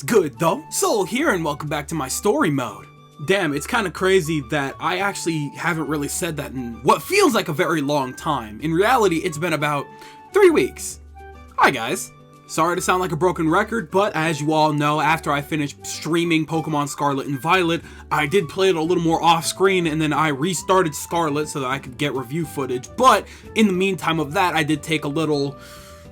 good though? Soul here and welcome back to my story mode. Damn, it's kind of crazy that I actually haven't really said that in what feels like a very long time. In reality, it's been about 3 weeks. Hi guys. Sorry to sound like a broken record, but as you all know, after I finished streaming Pokemon Scarlet and Violet, I did play it a little more off screen and then I restarted Scarlet so that I could get review footage. But in the meantime of that, I did take a little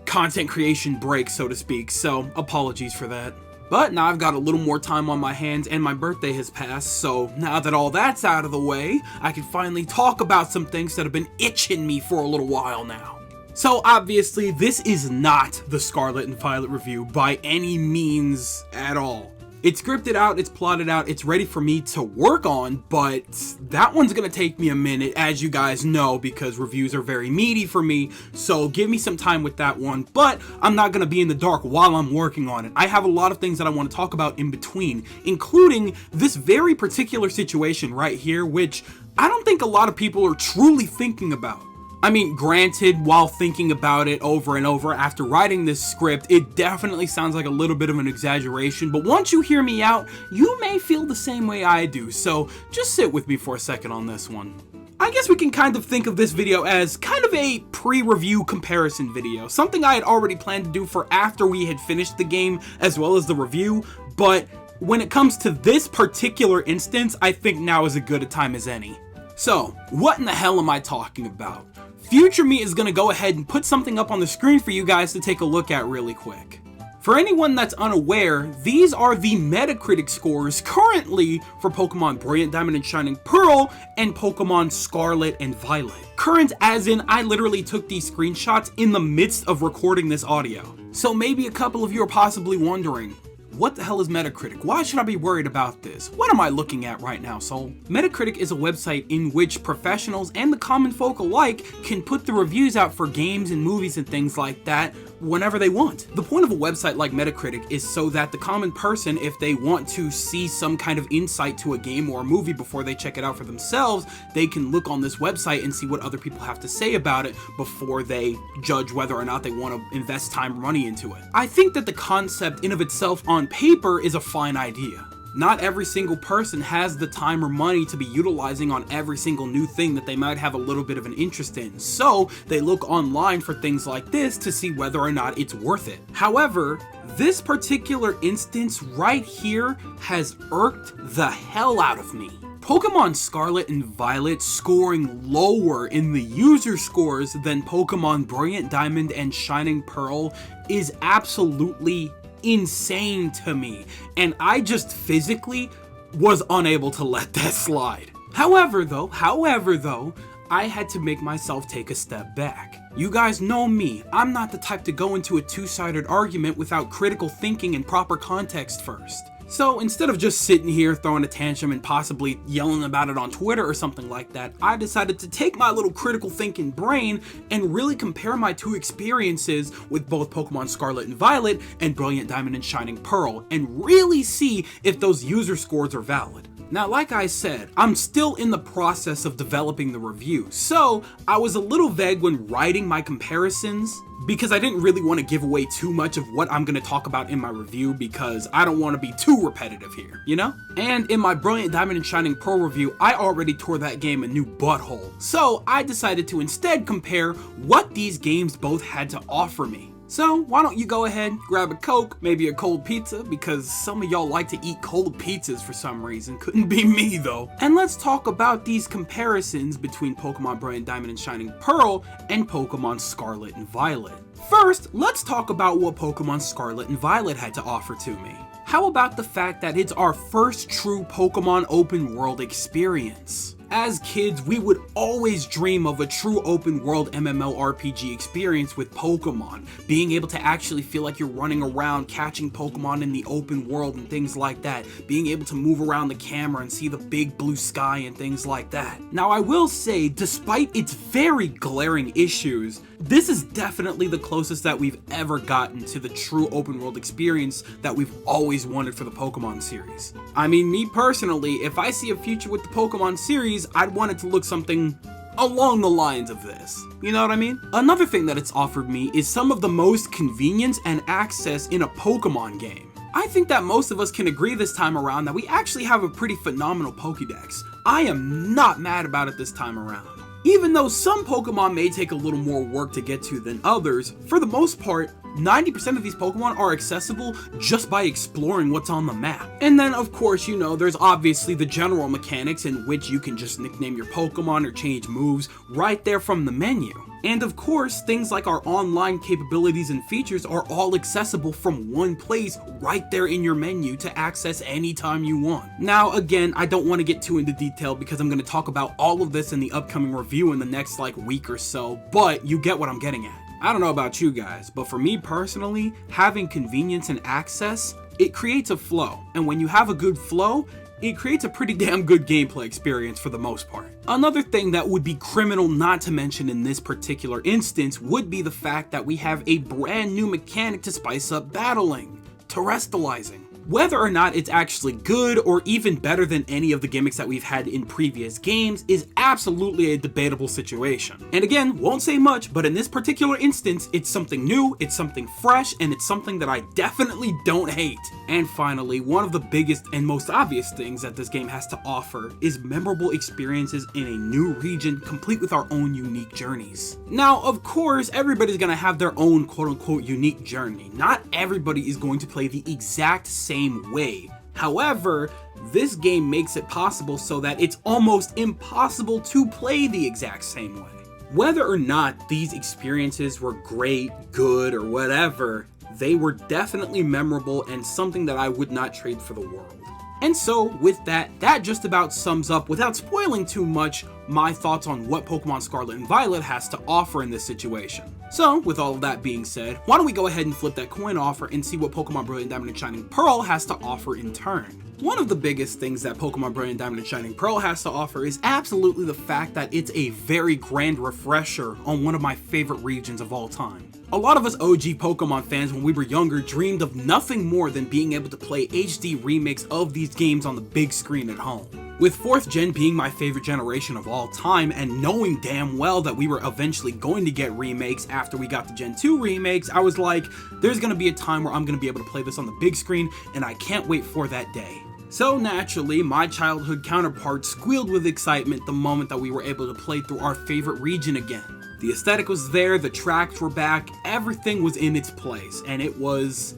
content creation break, so to speak, so apologies for that. But now I've got a little more time on my hands and my birthday has passed, so now that all that's out of the way, I can finally talk about some things that have been itching me for a little while now. So obviously, this is not the Scarlet and Violet review by any means at all. It's scripted out, it's plotted out, it's ready for me to work on, but that one's gonna take me a minute, as you guys know, because reviews are very meaty for me, so give me some time with that one, but I'm not gonna be in the dark while I'm working on it. I have a lot of things that I want to talk about in between, including this very particular situation right here, which I don't think a lot of people are truly thinking about. I mean, granted, while thinking about it over and over after writing this script, it definitely sounds like a little bit of an exaggeration, but once you hear me out, you may feel the same way I do, so just sit with me for a second on this one. I guess we can kind of think of this video as kind of a pre-review comparison video, something I had already planned to do for after we had finished the game as well as the review, but when it comes to this particular instance, I think now is as good a time as any. So, what in the hell am I talking about? Future me is going to go ahead and put something up on the screen for you guys to take a look at really quick. For anyone that's unaware, these are the Metacritic scores currently for Pokemon Brilliant Diamond and Shining Pearl and Pokemon Scarlet and Violet. Current as in, I literally took these screenshots in the midst of recording this audio. So maybe a couple of you are possibly wondering, what the hell is Metacritic? Why should I be worried about this? What am I looking at right now, Soul? Metacritic is a website in which professionals and the common folk alike can put the reviews out for games and movies and things like that whenever they want. The point of a website like Metacritic is so that the common person, if they want to see some kind of insight to a game or a movie before they check it out for themselves, they can look on this website and see what other people have to say about it before they judge whether or not they want to invest time or money into it. I think that the concept in of itself on paper is a fine idea. Not every single person has the time or money to be utilizing on every single new thing that they might have a little bit of an interest in, so they look online for things like this to see whether or not it's worth it. However, this particular instance right here has irked the hell out of me. Pokemon Scarlet and Violet scoring lower in the user scores than Pokemon Brilliant Diamond and Shining Pearl is absolutely insane to me, and I just physically was unable to let that slide. However though, I had to make myself take a step back. You guys know me, I'm not the type to go into a two-sided argument without critical thinking and proper context first. So instead of just sitting here throwing a tantrum and possibly yelling about it on Twitter or something like that, I decided to take my little critical thinking brain and really compare my two experiences with both Pokemon Scarlet and Violet and Brilliant Diamond and Shining Pearl and really see if those user scores are valid. Now, like I said, I'm still in the process of developing the review, so I was a little vague when writing my comparisons because I didn't really want to give away too much of what I'm going to talk about in my review because I don't want to be too repetitive here, you know? And in my Brilliant Diamond and Shining Pearl review, I already tore that game a new butthole, so I decided to instead compare what these games both had to offer me. So why don't you go ahead, grab a Coke, maybe a cold pizza, because some of y'all like to eat cold pizzas for some reason, couldn't be me though. And let's talk about these comparisons between Pokemon Brilliant Diamond and Shining Pearl and Pokemon Scarlet and Violet. First, let's talk about what Pokemon Scarlet and Violet had to offer to me. How about the fact that it's our first true Pokemon open world experience? As kids, we would always dream of a true open world MMORPG experience with Pokemon, being able to actually feel like you're running around catching Pokemon in the open world and things like that, being able to move around the camera and see the big blue sky and things like that. Now I will say, despite its very glaring issues, this is definitely the closest that we've ever gotten to the true open world experience that we've always wanted for the Pokemon series. I mean, me personally, if I see a future with the Pokemon series, I'd want it to look something along the lines of this. You know what I mean? Another thing that it's offered me is some of the most convenience and access in a Pokemon game. I think that most of us can agree this time around that we actually have a pretty phenomenal Pokédex. I am not mad about it this time around. Even though some Pokemon may take a little more work to get to than others, for the most part, 90% of these Pokemon are accessible just by exploring what's on the map. And then of course, you know, there's obviously the general mechanics in which you can just nickname your Pokemon or change moves right there from the menu. And of course, things like our online capabilities and features are all accessible from one place right there in your menu to access anytime you want. Now again, I don't want to get too into detail because I'm going to talk about all of this in the upcoming review in the next week or so, but you get what I'm getting at. I don't know about you guys, but for me personally, having convenience and access, it creates a flow. And when you have a good flow, it creates a pretty damn good gameplay experience for the most part. Another thing that would be criminal not to mention in this particular instance would be the fact that we have a brand new mechanic to spice up battling: terrestrializing. Whether or not it's actually good or even better than any of the gimmicks that we've had in previous games is absolutely a debatable situation. And again, won't say much, but in this particular instance, it's something new, it's something fresh, and it's something that I definitely don't hate. And finally, one of the biggest and most obvious things that this game has to offer is memorable experiences in a new region complete with our own unique journeys. Now, of course, everybody's gonna have their own quote-unquote unique journey. Not everybody is going to play the exact same way. However, this game makes it possible so that it's almost impossible to play the exact same way. Whether or not these experiences were great, good, or whatever, they were definitely memorable and something that I would not trade for the world. And so with that just about sums up, without spoiling too much, my thoughts on what Pokemon Scarlet and Violet has to offer in this situation. So with all of that being said, why don't we go ahead and flip that coin offer and see what Pokemon Brilliant Diamond and Shining Pearl has to offer in turn. One of the biggest things that Pokemon Brilliant Diamond and Shining Pearl has to offer is absolutely the fact that it's a very grand refresher on one of my favorite regions of all time. A lot of us OG Pokemon fans when we were younger dreamed of nothing more than being able to play HD remakes of these games on the big screen at home. With 4th gen being my favorite generation of all time, and knowing damn well that we were eventually going to get remakes after we got the Gen 2 remakes, I was like, there's gonna be a time where I'm gonna be able to play this on the big screen, and I can't wait for that day. So naturally, my childhood counterpart squealed with excitement the moment that we were able to play through our favorite region again. The aesthetic was there, the tracks were back, everything was in its place, and it was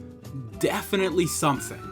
definitely something.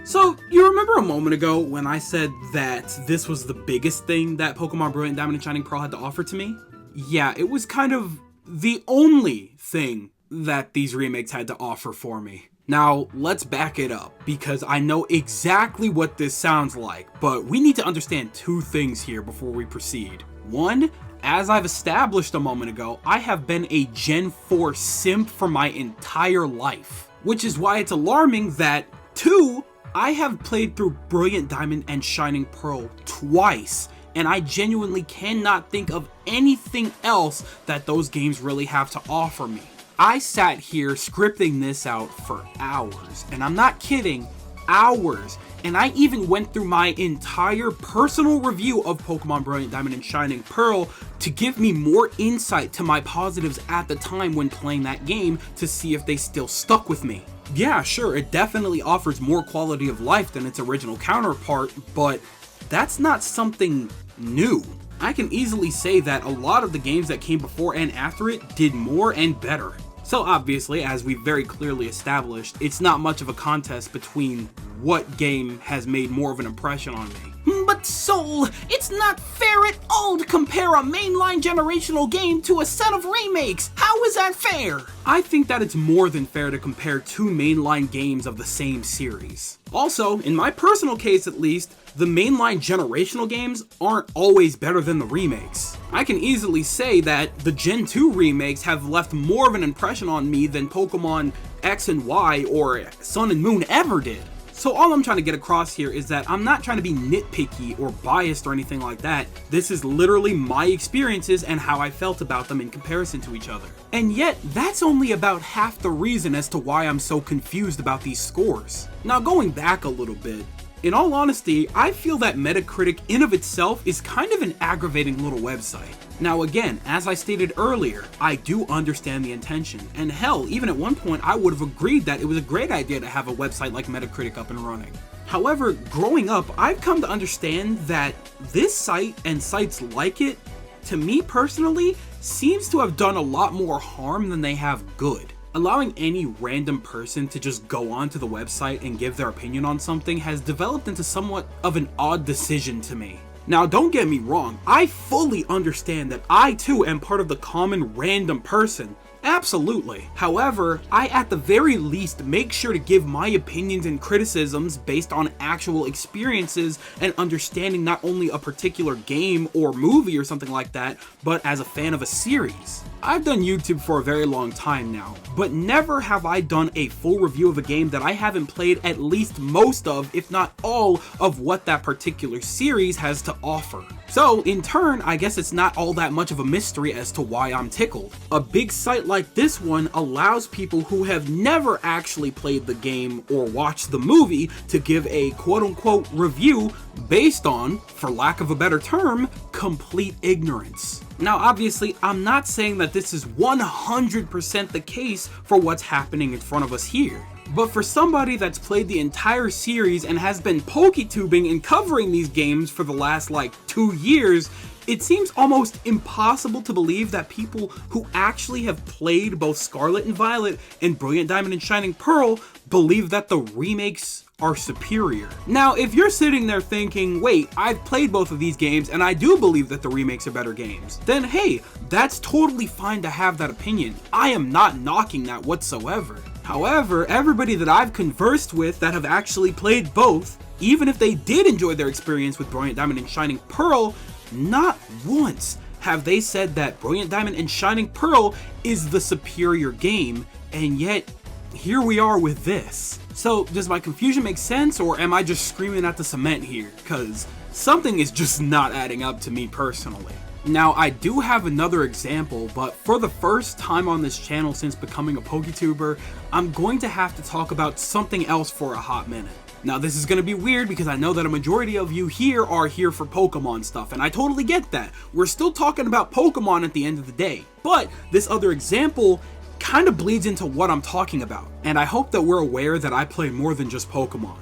So, you remember a moment ago when I said that this was the biggest thing that Pokemon Brilliant Diamond and Shining Pearl had to offer to me? Yeah, it was kind of the only thing that these remakes had to offer for me. Now, let's back it up, because I know exactly what this sounds like, but we need to understand two things here before we proceed. One, as I've established a moment ago, I have been a Gen 4 simp for my entire life, which is why it's alarming that, two, I have played through Brilliant Diamond and Shining Pearl twice, and I genuinely cannot think of anything else that those games really have to offer me. I sat here scripting this out for hours, and I'm not kidding, hours, and I even went through my entire personal review of Pokemon Brilliant Diamond and Shining Pearl to give me more insight to my positives at the time when playing that game to see if they still stuck with me. Yeah, sure, it definitely offers more quality of life than its original counterpart, but that's not something new. I can easily say that a lot of the games that came before and after it did more and better. So obviously, as we very clearly established, it's not much of a contest between what game has made more of an impression on me. But Soul, it's not fair at all to compare a mainline generational game to a set of remakes. How is that fair? I think that it's more than fair to compare two mainline games of the same series. Also, in my personal case at least, the mainline generational games aren't always better than the remakes. I can easily say that the Gen 2 remakes have left more of an impression on me than Pokemon X and Y or Sun and Moon ever did. So all I'm trying to get across here is that I'm not trying to be nitpicky or biased or anything like that. This is literally my experiences and how I felt about them in comparison to each other. And yet, that's only about half the reason as to why I'm so confused about these scores. Now going back a little bit, In all honesty, I feel that Metacritic in of itself is kind of an aggravating little website. Now again, as I stated earlier, I do understand the intention, and hell, even at one point I would have agreed that it was a great idea to have a website like Metacritic up and running. However, growing up, I've come to understand that this site and sites like it, to me personally, seems to have done a lot more harm than they have good. Allowing any random person to just go onto the website and give their opinion on something has developed into somewhat of an odd decision to me. Now, don't get me wrong, I fully understand that I too am part of the common random person. Absolutely. However, I at the very least make sure to give my opinions and criticisms based on actual experiences and understanding not only a particular game or movie or something like that, but as a fan of a series. I've done YouTube for a very long time now, but never have I done a full review of a game that I haven't played at least most of, if not all, of what that particular series has to offer. So, in turn, I guess it's not all that much of a mystery as to why I'm tickled. A big site like this one allows people who have never actually played the game or watched the movie to give a quote-unquote review based on, for lack of a better term, complete ignorance. Now obviously, I'm not saying that this is 100% the case for what's happening in front of us here. But for somebody that's played the entire series and has been PokeTubing and covering these games for the last like 2 years, it seems almost impossible to believe that people who actually have played both Scarlet and Violet and Brilliant Diamond and Shining Pearl believe that the remakes are superior. Now, if you're sitting there thinking, wait, I've played both of these games and I do believe that the remakes are better games, then hey, that's totally fine to have that opinion. I am not knocking that whatsoever. However, everybody that I've conversed with that have actually played both, even if they did enjoy their experience with Brilliant Diamond and Shining Pearl, not once have they said that Brilliant Diamond and Shining Pearl is the superior game, and yet here we are with this. So does my confusion make sense, or am I just screaming at the cement here? Cause something is just not adding up to me personally. Now, I do have another example, but for the first time on this channel since becoming a PokeTuber, I'm going to have to talk about something else for a hot minute. Now, this is going to be weird because I know that a majority of you here are here for Pokemon stuff, and I totally get that. We're still talking about Pokemon at the end of the day, but this other example kind of bleeds into what I'm talking about, and I hope that we're aware that I play more than just Pokemon.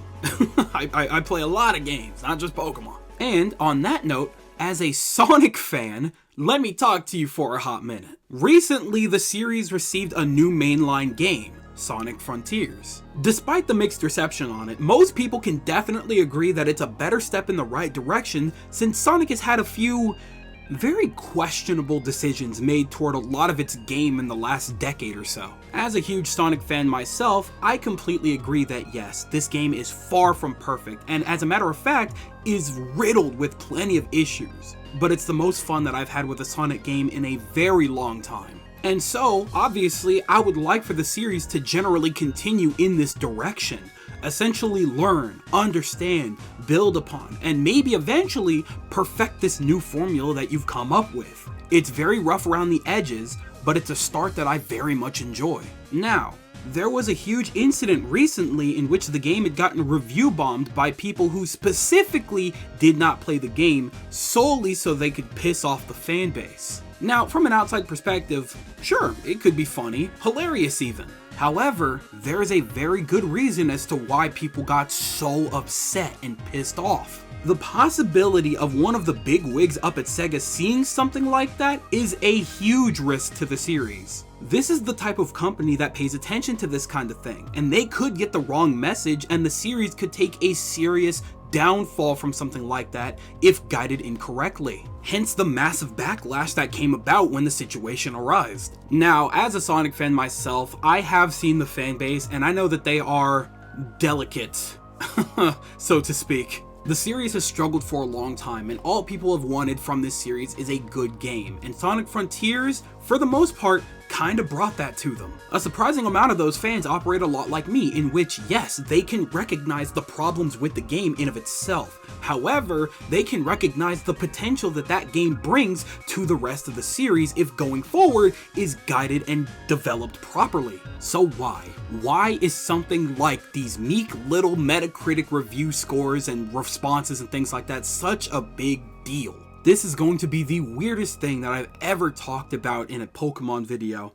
I play a lot of games, not just Pokemon. And on that note, as a Sonic fan, let me talk to you for a hot minute. Recently, the series received a new mainline game, Sonic Frontiers. Despite the mixed reception on it, most people can definitely agree that it's a better step in the right direction since Sonic has had a few very questionable decisions made toward a lot of its game in the last decade or so. As a huge Sonic fan myself, I completely agree that yes, this game is far from perfect, and as a matter of fact, is riddled with plenty of issues. But it's the most fun that I've had with a Sonic game in a very long time. And so, obviously, I would like for the series to generally continue in this direction. Essentially learn, understand, build upon, and maybe eventually perfect this new formula that you've come up with. It's very rough around the edges, but it's a start that I very much enjoy. Now, there was a huge incident recently in which the game had gotten review bombed by people who specifically did not play the game solely so they could piss off the fan base. Now, from an outside perspective, sure, it could be funny, hilarious even. However, there is a very good reason as to why people got so upset and pissed off. The possibility of one of the big wigs up at Sega seeing something like that is a huge risk to the series. This is the type of company that pays attention to this kind of thing, and they could get the wrong message and the series could take a serious downfall from something like that if guided incorrectly. Hence the massive backlash that came about when the situation arose. Now, as a Sonic fan myself, I have seen the fan base and I know that they are delicate, so to speak. The series has struggled for a long time, and all people have wanted from this series is a good game, and Sonic Frontiers, for the most part, kinda brought that to them. A surprising amount of those fans operate a lot like me, in which, yes, they can recognize the problems with the game in of itself. However, they can recognize the potential that that game brings to the rest of the series if going forward is guided and developed properly. So why? Why is something like these meek little Metacritic review scores and responses and things like that such a big deal? This is going to be the weirdest thing that I've ever talked about in a Pokemon video.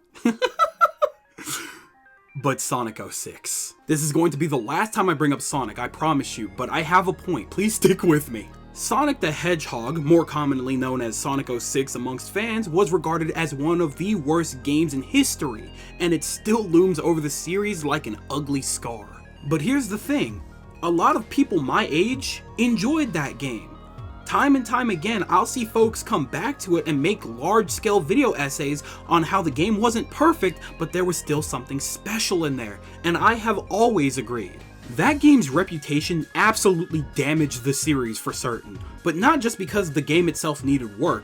But Sonic 06. This is going to be the last time I bring up Sonic, I promise you, but I have a point, please stick with me. Sonic the Hedgehog, more commonly known as Sonic 06 amongst fans, was regarded as one of the worst games in history, and it still looms over the series like an ugly scar. But here's the thing, a lot of people my age enjoyed that game. Time and time again, I'll see folks come back to it and make large-scale video essays on how the game wasn't perfect, but there was still something special in there, and I have always agreed. That game's reputation absolutely damaged the series for certain, but not just because the game itself needed work.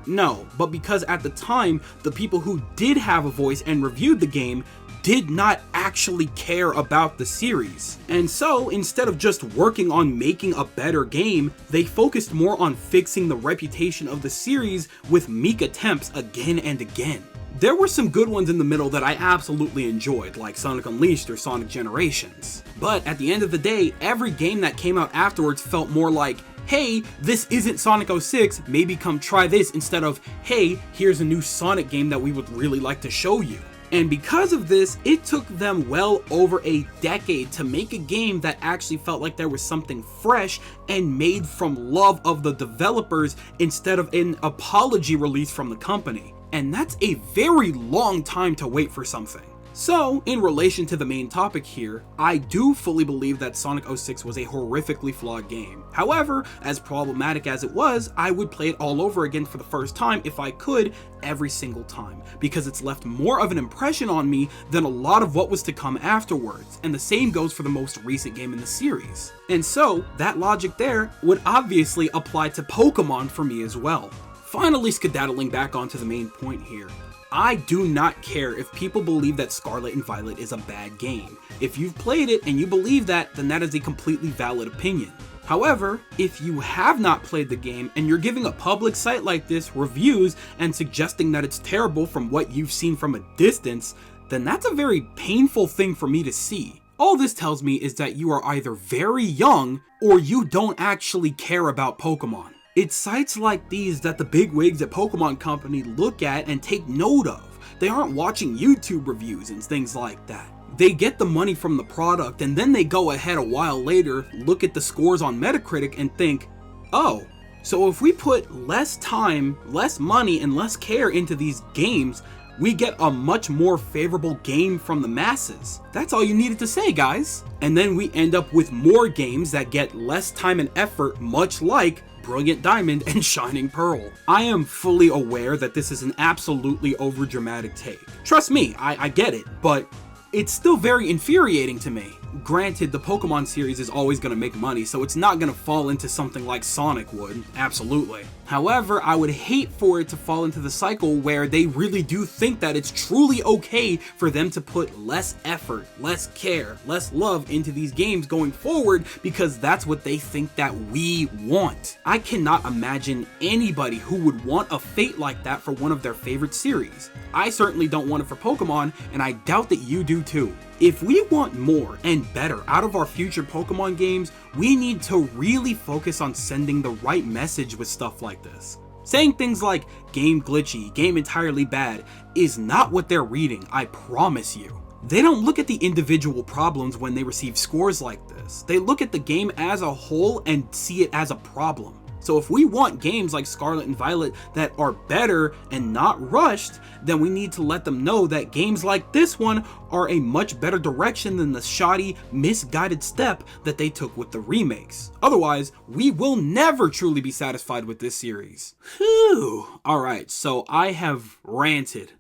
No, but because at the time, the people who did have a voice and reviewed the game did not actually care about the series. And so, instead of just working on making a better game, they focused more on fixing the reputation of the series with meek attempts again and again. There were some good ones in the middle that I absolutely enjoyed, like Sonic Unleashed or Sonic Generations. But at the end of the day, every game that came out afterwards felt more like, hey, this isn't Sonic 06, maybe come try this, instead of, hey, here's a new Sonic game that we would really like to show you. And because of this, it took them well over a decade to make a game that actually felt like there was something fresh and made from love of the developers instead of an apology release from the company. And that's a very long time to wait for something. So, in relation to the main topic here, I do fully believe that Sonic 06 was a horrifically flawed game. However, as problematic as it was, I would play it all over again for the first time if I could, every single time, because it's left more of an impression on me than a lot of what was to come afterwards, and the same goes for the most recent game in the series. And so, that logic there would obviously apply to Pokemon for me as well. Finally skedaddling back onto the main point here. I do not care if people believe that Scarlet and Violet is a bad game. If you've played it and you believe that, then that is a completely valid opinion. However, if you have not played the game and you're giving a public site like this reviews and suggesting that it's terrible from what you've seen from a distance, then that's a very painful thing for me to see. All this tells me is that you are either very young or you don't actually care about Pokemon. It's sites like these that the bigwigs at Pokemon Company look at and take note of. They aren't watching YouTube reviews and things like that. They get the money from the product and then they go ahead a while later, look at the scores on Metacritic and think, oh, so if we put less time, less money, and less care into these games, we get a much more favorable game from the masses. That's all you needed to say, guys. And then we end up with more games that get less time and effort, much like Brilliant Diamond and Shining Pearl. I am fully aware that this is an absolutely overdramatic take. Trust me, I get it, but it's still very infuriating to me. Granted, the Pokemon series is always going to make money, so it's not going to fall into something like Sonic would, absolutely. However, I would hate for it to fall into the cycle where they really do think that it's truly okay for them to put less effort, less care, less love into these games going forward because that's what they think that we want. I cannot imagine anybody who would want a fate like that for one of their favorite series. I certainly don't want it for Pokemon, and I doubt that you do too. If we want more and better out of our future Pokemon games, we need to really focus on sending the right message with stuff like this. Saying things like, game glitchy, game entirely bad, is not what they're reading, I promise you. They don't look at the individual problems when they receive scores like this. They look at the game as a whole and see it as a problem. So if we want games like Scarlet and Violet that are better and not rushed, then we need to let them know that games like this one are a much better direction than the shoddy, misguided step that they took with the remakes. Otherwise, we will never truly be satisfied with this series. Whew. Alright, so I have ranted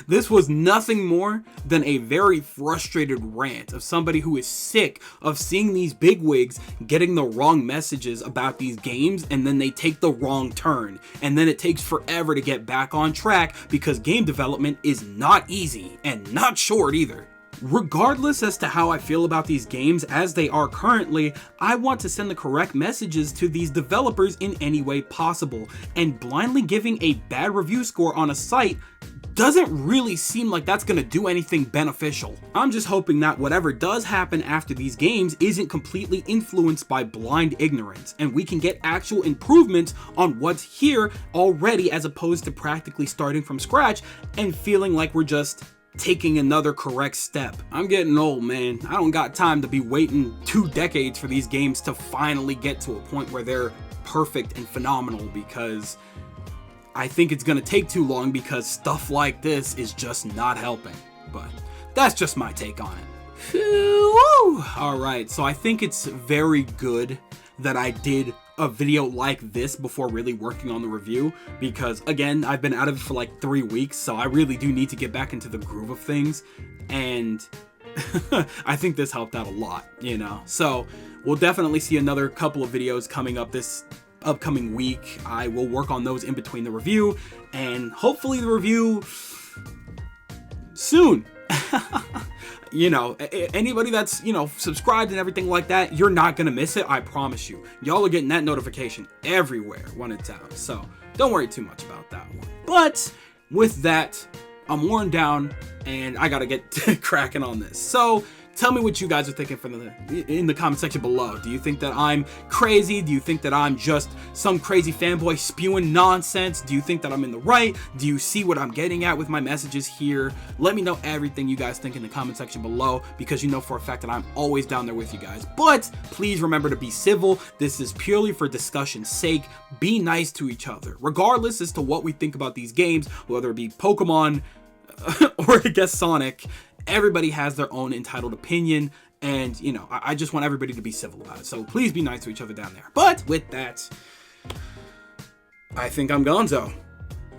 This was nothing more than a very frustrated rant of somebody who is sick of seeing these bigwigs getting the wrong messages about these games, and then they take the wrong turn, and then it takes forever to get back on track because game development is not easy and not short either. Regardless as to how I feel about these games as they are currently, I want to send the correct messages to these developers in any way possible, and blindly giving a bad review score on a site doesn't really seem like that's gonna do anything beneficial. I'm just hoping that whatever does happen after these games isn't completely influenced by blind ignorance, and we can get actual improvements on what's here already as opposed to practically starting from scratch and feeling like we're just taking another correct step. I'm getting old, man. I don't got time to be waiting 2 decades for these games to finally get to a point where they're perfect and phenomenal, because I think it's gonna take too long because stuff like this is just not helping. But that's just my take on it. Woo! Alright, so I think it's very good that I did a video like this before really working on the review, because again, I've been out of it for like 3 weeks, so I really do need to get back into the groove of things, and I think this helped out a lot, you know? So we'll definitely see another couple of videos coming up this upcoming week. I will work on those in between the review, and hopefully the review soon. You know, anybody that's, you know, subscribed and everything like that, you're not gonna miss it, I promise you. Y'all are getting that notification everywhere when it's out, so don't worry too much about that one. But with that, I'm worn down and I gotta get cracking on this. So tell me what you guys are thinking in the comment section below. Do you think that I'm crazy? Do you think that I'm just some crazy fanboy spewing nonsense? Do you think that I'm in the right? Do you see what I'm getting at with my messages here? Let me know everything you guys think in the comment section below, because you know for a fact that I'm always down there with you guys. But please remember to be civil. This is purely for discussion's sake. Be nice to each other, regardless as to what we think about these games, whether it be Pokemon or I guess Sonic. Everybody has their own entitled opinion, and you know, I just want everybody to be civil about it, so please be nice to each other down there. But with that, I think I'm gonzo.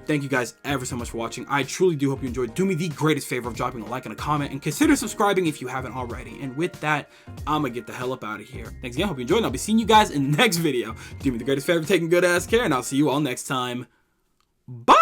Thank you guys ever so much for watching. I truly do hope you enjoyed. Do me the greatest favor of dropping a like and a comment, and consider subscribing if you haven't already. And with that, I'm gonna get the hell up out of here. Thanks again, hope you enjoyed, and I'll be seeing you guys in the next video. Do me the greatest favor of taking good ass care, and I'll see you all next time. Bye!